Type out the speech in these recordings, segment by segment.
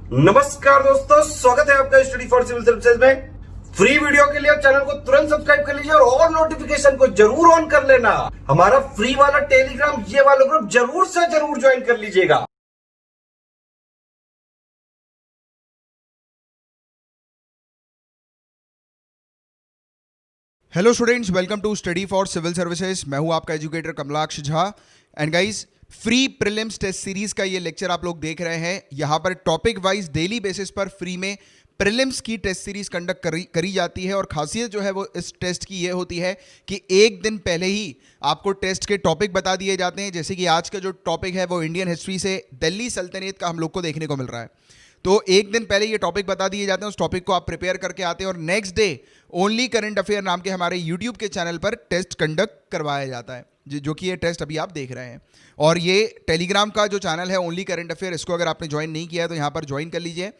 नमस्कार दोस्तों, स्वागत है आपका स्टडी फॉर सिविल सर्विसेज में। फ्री वीडियो के लिए चैनल को तुरंत सब्सक्राइब कर लीजिए और नोटिफिकेशन को जरूर ऑन कर लेना। हमारा फ्री वाला टेलीग्राम ये वाला ग्रुप जरूर से जरूर ज्वाइन कर लीजिएगा। Hello students, welcome to study for civil services. मैं हूं आपका educator Kamlaksh Jha. And guys, free prelims test series का ये लेक्चर आप लोग देख रहे हैं। यहां पर टॉपिक वाइज डेली बेसिस पर फ्री में प्रीलिम्स की टेस्ट सीरीज कंडक्ट करी जाती है। और खासियत जो है वो इस टेस्ट की ये होती है कि एक दिन पहले ही आपको टेस्ट के टॉपिक बता दिए जाते हैं। जैसे कि आज का जो टॉपिक है वो इंडियन हिस्ट्री से दिल्ली सल्तनत का हम लोग को देखने को मिल रहा है। तो एक दिन पहले ये टॉपिक बता दिए जाते हैं, उस टॉपिक को आप प्रिपेयर करके आते हैं और next day only current affair नाम के हमारे यूट्यूब के चैनल पर टेस्ट कंडक्ट करवाया जाता है, जो कि ये टेस्ट अभी आप देख रहे हैं। और ये टेलीग्राम का जो चैनल है ओनली करंट अफेयर, इसको अगर आपने ज्वाइन नहीं किया है तो यहाँ पर ज्वाइन कर लीजिए।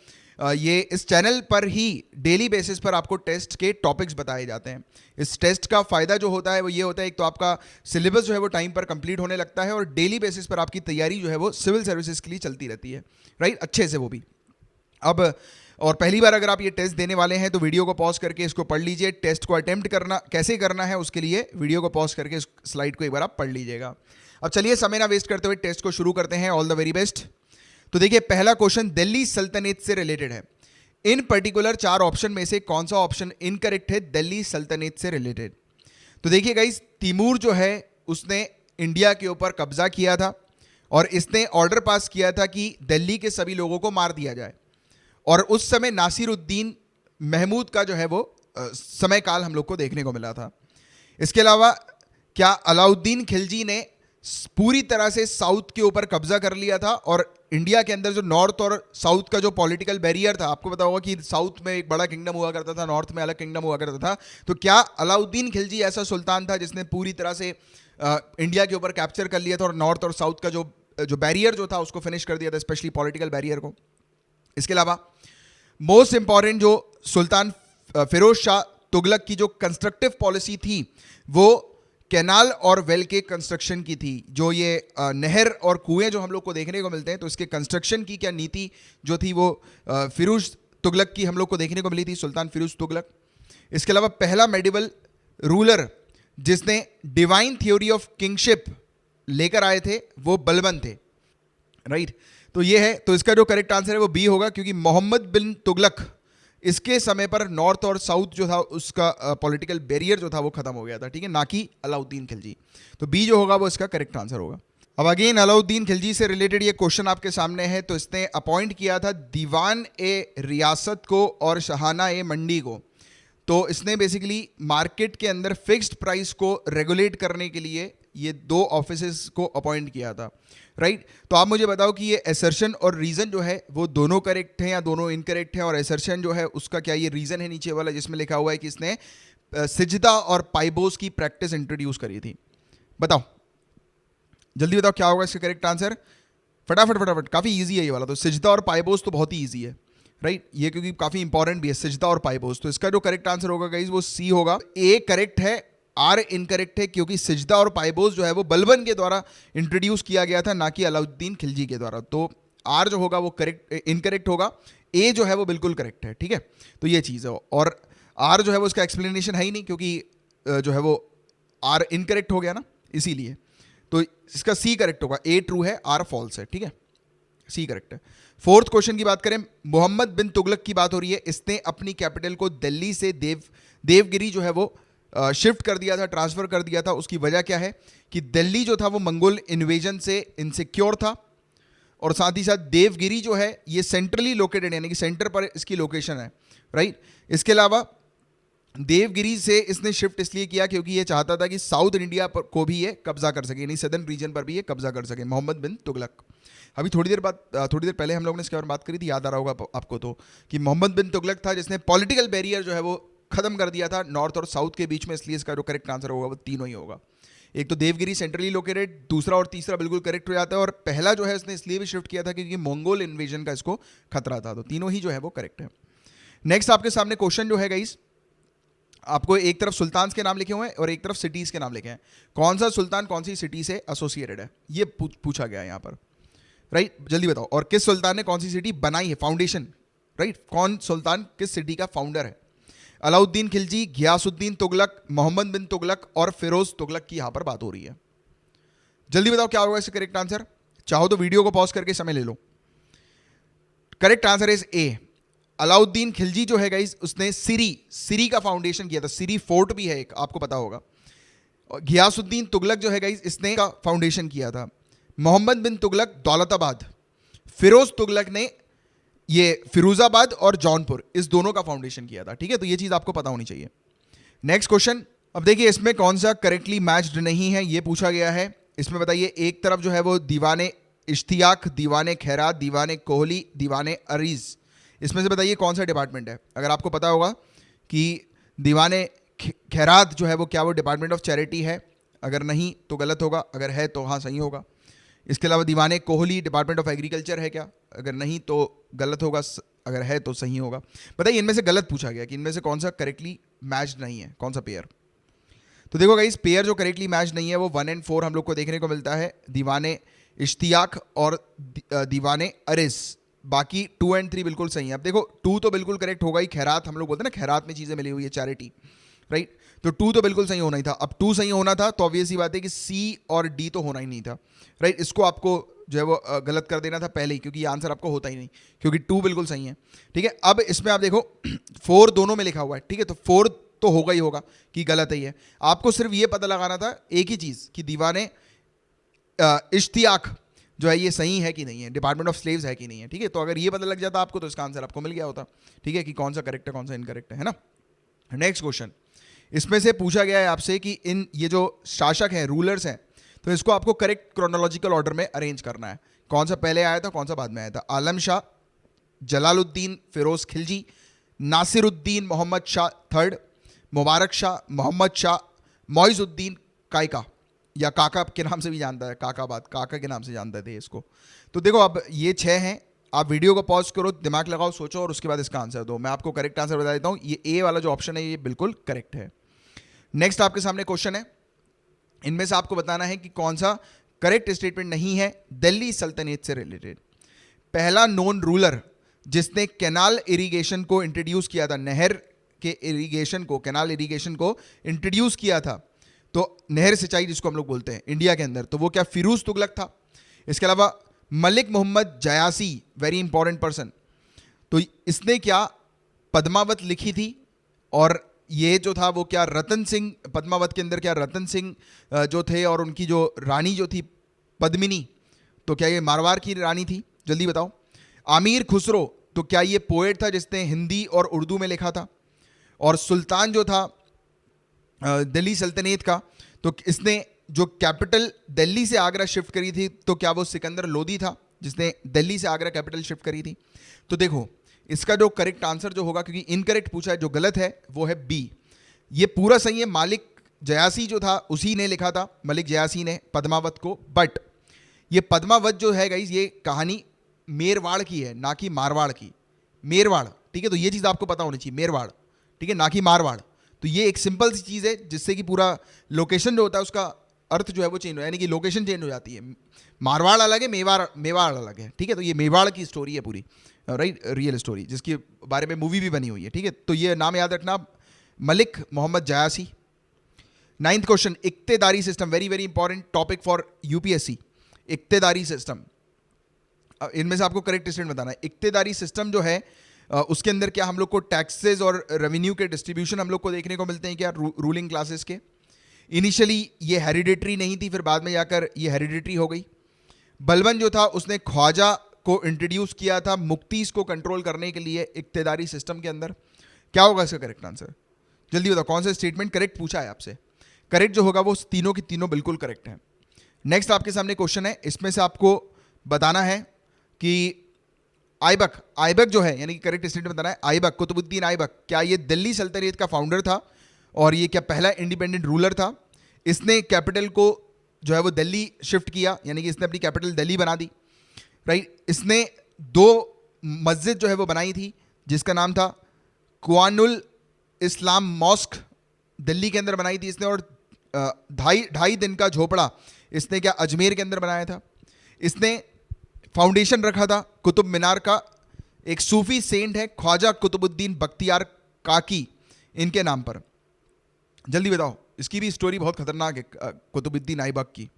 ये इस चैनल पर ही डेली बेसिस पर आपको टेस्ट के टॉपिक्स बताए जाते हैं। इस टेस्ट का फ़ायदा जो होता है वो ये होता है, एक तो आपका सिलेबस जो है वो टाइम पर कंप्लीट होने लगता है और डेली बेसिस पर आपकी तैयारी जो है वो सिविल सर्विसेज के लिए चलती रहती है, राइट, अच्छे से वो भी। अब और पहली बार अगर आप ये टेस्ट देने वाले हैं तो वीडियो को पॉज करके इसको पढ़ लीजिए। टेस्ट को अटेम्प्ट करना कैसे करना है उसके लिए वीडियो को पॉज करके इस स्लाइड को एक बार आप पढ़ लीजिएगा। अब चलिए समय ना वेस्ट करते हुए टेस्ट को शुरू करते हैं। All the very best. तो देखिए, पहला क्वेश्चन दिल्ली सल्तनत से रिलेटेड है। इन पर्टिकुलर 4 ऑप्शन में से कौन सा ऑप्शन इनकरेक्ट है दिल्ली सल्तनत से रिलेटेड? तो देखिए गाइस, तैमूर जो है उसने इंडिया के ऊपर कब्जा किया था और इसने ऑर्डर पास किया था कि दिल्ली के सभी लोगों को मार दिया जाए। और उस समय नासिरुद्दीन महमूद का जो है वो समय काल हम लोग को देखने को मिला था। इसके अलावा क्या अलाउद्दीन खिलजी ने पूरी तरह से साउथ के ऊपर कब्जा कर लिया था और इंडिया के अंदर जो नॉर्थ और साउथ का जो पॉलिटिकल बैरियर था, आपको पता होगा कि साउथ में एक बड़ा किंगडम हुआ करता था, नॉर्थ में अलग किंगडम हुआ करता था। तो क्या अलाउद्दीन खिलजी ऐसा सुल्तान था जिसने पूरी तरह से इंडिया के ऊपर कैप्चर कर लिया था और नॉर्थ और साउथ का जो बैरियर जो था उसको फिनिश कर दिया था, स्पेशली पॉलिटिकल बैरियर को? इसके अलावा मोस्ट इंपॉर्टेंट जो सुल्तान फिरोज शाह तुगलक की जो कंस्ट्रक्टिव पॉलिसी थी वो कैनाल और वेल के कंस्ट्रक्शन की थी। जो ये नहर और कुएं जो हम लोग को देखने को मिलते हैं, तो इसके कंस्ट्रक्शन की क्या नीति जो थी वो फिरोज तुगलक की हम लोग को देखने को मिली थी, सुल्तान फिरोज तुगलक। इसके अलावा पहला मेडिवल रूलर जिसने डिवाइन थ्योरी ऑफ किंगशिप लेकर आए थे वो बलबन थे, राइट। तो ये है, तो इसका जो करेक्ट आंसर है वो बी होगा, क्योंकि मोहम्मद बिन तुगलक इसके समय पर नॉर्थ और साउथ जो था उसका पॉलिटिकल बैरियर जो था वो खत्म हो गया था, ठीक है, ना कि अलाउद्दीन खिलजी। तो बी जो होगा वो इसका करेक्ट आंसर होगा। अब अगेन अलाउद्दीन खिलजी से रिलेटेड ये क्वेश्चन आपके सामने है। तो इसने अपॉइंट किया था दीवान ए रियासत को और शहाना ए मंडी को। तो इसने बेसिकली मार्केट के अंदर फिक्स्ड प्राइस को रेगुलेट करने के लिए ये 2 ऑफिसेस को अपॉइंट किया था, राइट। तो आप मुझे बताओ कि ये असर्शन और रीज़न जो है वो दोनों करेक्ट हैं या दोनों इनकरेक्ट हैं? और असर्शन जो है उसका क्या ये रीज़न है नीचे वाला जिसमें लिखा हुआ है कि इसने सिजदा और पाइबोस की प्रैक्टिस इंट्रोड्यूस करी थी? बताओ, जल्दी बताओ क्या होगा इसका करेक्ट आंसर। फटाफट फटाफट, काफ़ी ईजी है ये वाला। तो सिजदा और पाइबोस तो बहुत ही ईजी है, राइट, ये क्योंकि काफ़ी इंपॉर्टेंट भी है, सिजदा और पाइबोस। तो इसका जो करेक्ट आंसर होगा गाइस वो सी होगा। ए करेक्ट है, आर इनकरेक्ट है, क्योंकि सिजदा और पाइबोस जो है वो बलबन के द्वारा इंट्रोड्यूस किया गया था, ना कि अलाउद्दीन खिलजी के द्वारा। तो आर जो होगा वो करेक्ट इनकरेक्ट होगा, ए जो है वो बिल्कुल करेक्ट है, ठीक है। तो ये चीज़ है। और आर जो है वो उसका एक्सप्लेनेशन है ही नहीं, क्योंकि जो है वो आर इनकरेक्ट हो गया ना, इसीलिए। तो इसका सी करेक्ट होगा, ए ट्रू है, आर फॉल्स है, ठीक है, सी करेक्ट है। 4th क्वेश्चन की बात करें, मोहम्मद बिन तुगलक की बात हो रही है। इसने अपनी कैपिटल को दिल्ली से देवगिरी जो है वो शिफ्ट कर दिया था, ट्रांसफर कर दिया था। उसकी वजह क्या है कि दिल्ली जो था वो मंगोल इन्वेजन से इनसिक्योर था और साथ ही साथ देवगिरी जो है ये सेंट्रली लोकेटेड, यानी कि सेंटर पर इसकी लोकेशन है, राइट। इसके अलावा देवगिरी से इसने शिफ्ट इसलिए किया क्योंकि ये चाहता था कि साउथ इंडिया पर को भी ये कब्जा कर सके, यानी सदर्न रीजन पर भी ये कब्जा कर सके, मोहम्मद बिन तुगलक। अभी थोड़ी देर पहले हम लोगों ने इसके बारे में बात करी थी, याद आ रहा होगा आपको, तो कि मोहम्मद बिन तुगलक था जिसने पॉलिटिकल बैरियर जो है वो खत्म कर दिया था नॉर्थ और साउथ के बीच में। इसलिए इसका जो करेक्ट आंसर होगा वो तीनों ही होगा। एक तो देवगिरी सेंट्रली लोकेटेड, दूसरा और तीसरा बिल्कुल करेक्ट हो जाता है, और पहला जो है इसने इसलिए भी शिफ्ट किया था क्योंकि मंगोल इन्वेजन का इसको खतरा था। तो तीनों ही जो है वो करेक्ट है। नेक्स्ट आपके सामने क्वेश्चन जो है गाइस, आपको एक तरफ सुल्तान के नाम लिखे हुए हैं और एक तरफ सिटीज के नाम लिखे हैं। कौन सा सुल्तान कौन सी सिटी से एसोसिएटेड है ये पूछा गया है यहाँ पर। राइट, जल्दी बताओ। और किस सुल्तान ने कौन सी सिटी बनाई है, फाउंडेशन, राइट, कौन सुल्तान किस सिटी का फाउंडर है? अलाउद्दीन खिलजी, घियासुद्दीन तुगलक, मोहम्मद बिन तुगलक और फिरोज तुगलक की यहां पर बात हो रही है। जल्दी बताओ क्या होगा इसका करेक्ट आंसर। चाहो तो वीडियो को पॉज करके समय ले लो। Correct answer is A, Alauddin Khilji जो है गाइस, उसने सिरी का फाउंडेशन किया था। सिरी फोर्ट भी है एक, आपको पता होगा। घियासुद्दीन तुगलक जो है गाइस, इसने का फाउंडेशन किया था। मोहम्मद बिन तुगलक दौलताबाद, फिरोज तुगलक ने ये फिरोजाबाद और जौनपुर, इस दोनों का फाउंडेशन किया था। ठीक है, तो ये चीज आपको पता होनी चाहिए। नेक्स्ट क्वेश्चन, अब देखिए इसमें कौन सा करेक्टली मैच्ड नहीं है ये पूछा गया है। इसमें बताइए, एक तरफ जो है वो दीवाने इश्तियाक, दीवाने खैरात, दीवाने कोहली, दीवाने अरीज, इसमें से बताइए कौन सा डिपार्टमेंट है। अगर आपको पता होगा कि दीवाने खैरात जो है वो क्या वो डिपार्टमेंट ऑफ चैरिटी है, अगर नहीं तो गलत होगा, अगर है तो हाँ सही होगा। इसके अलावा दीवाने कोहली डिपार्टमेंट ऑफ एग्रीकल्चर है क्या, अगर नहीं तो गलत होगा, अगर है तो सही होगा। बताइए इनमें से गलत पूछा गया कि इनमें से कौन सा करेक्टली मैच्ड नहीं है, कौन सा पेयर। तो देखो गाइस, पेयर जो करेक्टली मैच नहीं है वो 1 और 4 हम लोग को देखने को मिलता है, दीवाने इश्तियाक और दीवाने अरिस। बाकी 2 और 3 बिल्कुल सही है। अब देखो 2 तो बिल्कुल करेक्ट होगा ही, खैरात हम लोग बोलते हैं ना, खैरात में चीज़ें मिली हुई है, चैरिटी, राइट। तो 2 तो बिल्कुल सही होना ही था। अब 2 सही होना था तो ऑब्वियस ही बात है कि सी और डी तो होना ही नहीं था, राइट। इसको आपको जो है वो गलत कर देना था पहले ही, क्योंकि ये आंसर आपको होता ही नहीं, क्योंकि 2 बिल्कुल सही है। ठीक है, अब इसमें आप देखो 4 दोनों में लिखा हुआ है, ठीक है, तो 4 तो होगा ही होगा कि गलत है ये। आपको सिर्फ ये पता लगाना था एक ही चीज़ कि दीवाने इश्तियाक जो है ये सही है कि नहीं है, डिपार्टमेंट ऑफ स्लेव्स है कि नहीं है। ठीक है, तो अगर ये पता लग जाता आपको तो इसका आंसर आपको मिल गया होता। ठीक है, कि कौन सा करेक्ट है कौन सा इनकरेक्ट है ना। नेक्स्ट क्वेश्चन, इसमें से पूछा गया है आपसे कि इन ये जो शासक हैं, रूलर्स हैं, तो इसको आपको करेक्ट क्रोनोलॉजिकल ऑर्डर में अरेंज करना है। कौन सा पहले आया था, कौन सा बाद में आया था। आलम शाह, जलालुद्दीन फिरोज खिलजी, नासिरुद्दीन मोहम्मद शाह थर्ड, मुबारक शाह, मोहम्मद शाह, मोइजुद्दीन कायका, या काका के नाम से भी जानता है, काकाबाद, काका के नाम से जानते थे इसको। तो देखो अब ये 6 हैं। आप वीडियो को पॉज करो, दिमाग लगाओ, सोचो और उसके बाद इसका आंसर दो। मैं आपको करेक्ट आंसर बता देता हूँ, ये ए वाला जो ऑप्शन है ये बिल्कुल करेक्ट है। नेक्स्ट आपके सामने क्वेश्चन है, इनमें से आपको बताना है कि कौन सा करेक्ट स्टेटमेंट नहीं है दिल्ली सल्तनत से रिलेटेड। पहला नोन रूलर जिसने कैनाल इरिगेशन को इंट्रोड्यूस किया था, नहर के इरिगेशन को, कैनाल इरिगेशन को इंट्रोड्यूस किया था, तो नहर सिंचाई जिसको हम लोग बोलते हैं इंडिया के अंदर, तो वो क्या फिरोज तुगलक था। इसके अलावा Malik Muhammad Jayasi, very important person, तो इसने क्या पद्मावत लिखी थी, और ये जो था वो क्या रतन सिंह, पद्मावत के अंदर क्या रतन सिंह जो थे और उनकी जो रानी जो थी पद्मिनी, तो क्या ये मारवाड़ की रानी थी, जल्दी बताओ। आमिर खुसरो, तो क्या ये पोएट था जिसने हिंदी और उर्दू में लिखा था। और सुल्तान जो था दिल्ली सल्तनत का, तो इसने जो कैपिटल दिल्ली से आगरा शिफ्ट करी थी, तो क्या वो सिकंदर लोदी था जिसने दिल्ली से आगरा कैपिटल शिफ्ट करी थी। तो देखो इसका जो करेक्ट आंसर जो होगा, क्योंकि इनकरेक्ट पूछा है, जो गलत है वो है बी। ये पूरा सही है, मालिक जयासी जो था उसी ने लिखा था, मलिक जयासी ने पद्मावत को। बट ये पद्मावत जो है गाइस, ये कहानी मेरवाड़ की है, ना कि मारवाड़ की। मेरवाड़, ठीक है, तो ये चीज़ आपको पता होनी चाहिए, मेरवाड़, ठीक है, ना कि मारवाड़। तो ये एक सिंपल सी चीज़ है जिससे कि पूरा लोकेशन जो होता है उसका अर्थ जो है वो चेंज हो, यानी कि लोकेशन चेंज हो जाती है। मारवाड़ अलग है, मेवाड़ अलग है। ठीक है, तो ये मेवाड़ की स्टोरी है पूरी, राइट, रियल स्टोरी, जिसके बारे में मूवी भी बनी हुई है। ठीक है, तो ये नाम याद रखना, Malik Muhammad Jayasi. 9th question, Iqtedari system, very very important topic for UPSC. Iqtedari system, इनमें से आपको करेक्ट स्टेटमेंट बताना है। इक्तेदारी सिस्टम जो है उसके अंदर क्या हम लोग को टैक्सेस और रेवेन्यू के डिस्ट्रीब्यूशन हम लोग को देखने को मिलते हैं क्या, रूलिंग क्लासेस के। इनिशियली ये हेरिडेटरी नहीं थी, फिर बाद में जाकर ये हेरिडेटरी हो गई। बलबन जो था उसने ख्वाजा को इंट्रोड्यूस किया था मुक्तीस को कंट्रोल करने के लिए इक्तेदारी सिस्टम के अंदर। क्या होगा इसका करेक्ट आंसर, जल्दी बताओ, कौन सा स्टेटमेंट करेक्ट पूछा है आपसे। करेक्ट जो होगा वो तीनों की तीनों बिल्कुल करेक्ट हैं। नेक्स्ट आपके सामने क्वेश्चन है, इसमें से आपको बताना है कि आइबक जो है, यानी कि करेक्ट स्टेटमेंट बताना है, आइबक, कुतुबुद्दीन आइबक, क्या ये दिल्ली सल्तनत का फाउंडर था और ये क्या पहला इंडिपेंडेंट रूलर था। इसने कैपिटल को जो है वो दिल्ली शिफ्ट किया, यानी कि इसने अपनी कैपिटल दिल्ली बना दी, राइट। इसने 2 मस्जिद जो है वो बनाई थी जिसका नाम था कुआनुल इस्लाम मॉस्क, दिल्ली के अंदर बनाई थी इसने। और 2.5 दिन का झोपड़ा इसने क्या अजमेर के अंदर बनाया था। इसने फाउंडेशन रखा था कुतुब मीनार का, एक सूफी सेंट है ख्वाजा कुतुबुद्दीन बख्तियार काकी, इनके नाम पर। जल्दी बताओ, इसकी भी स्टोरी बहुत खतरनाक है कुतुबुद्दीन ऐबक की।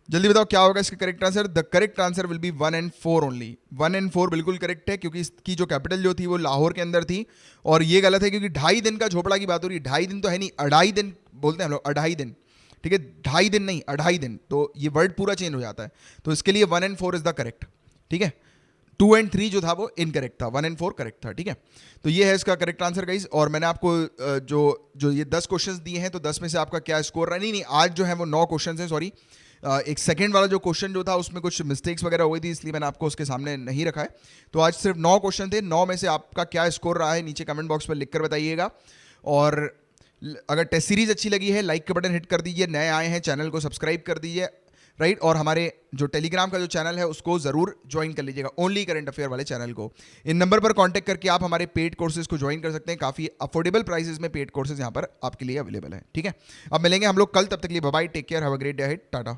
जल्दी बताओ क्या होगा इसका correct answer. The correct answer will be 1 and 4 only. 1 and 4 बिल्कुल करेक्ट है, क्योंकि इसकी जो कैपिटल जो थी वो लाहौर के अंदर थी। और ये गलत है क्योंकि 2.5 दिन का झोपड़ा की बात हो रही है। 2.5 दिन तो है नहीं, 2.5 दिन बोलते हैं हम लोग, 2.5 दिन, ठीक है, 2.5 दिन नहीं, 2.5 दिन, तो ये वर्ड पूरा चेंज हो जाता है। तो इसके लिए 1 and 4 इज द करेक्ट, ठीक है। 2 and 3 जो था वो इनकरेक्ट था, 1 and 4 करेक्ट था, ठीक है। तो ये है इसका करेक्ट आंसर गाइस। और मैंने आपको जो ये 10 क्वेश्चंस दिए हैं, तो 10 में से आपका क्या स्कोर रहा है, नहीं आज जो है वो 9 क्वेश्चंस हैं, सॉरी। एक सेकंड वाला जो क्वेश्चन जो था उसमें कुछ मिस्टेक्स वगैरह हुई थी, इसलिए मैंने आपको उसके सामने नहीं रखा है। तो आज सिर्फ 9 क्वेश्चन थे। 9 में से आपका क्या स्कोर रहा है नीचे कमेंट बॉक्स में लिखकर बताइएगा। और अगर टेस्ट सीरीज अच्छी लगी है, लाइक का बटन हिट कर दीजिए, नए आए हैं चैनल को सब्सक्राइब कर दीजिए, राइट। और हमारे जो टेलीग्राम का जो चैनल है उसको जरूर ज्वाइन कर लीजिएगा, ओनली करंट अफेयर वाले चैनल को। इन नंबर पर कांटेक्ट करके आप हमारे पेड कोर्सेज को ज्वाइन कर सकते हैं। काफी अफोर्डेबल प्राइसेस में पेड कोर्सेज यहाँ पर आपके लिए अवेलेबल है, ठीक है। अब मिलेंगे हम लोग कल, तब तक के लिए bye bye, take care, have a great day ahead, Tata.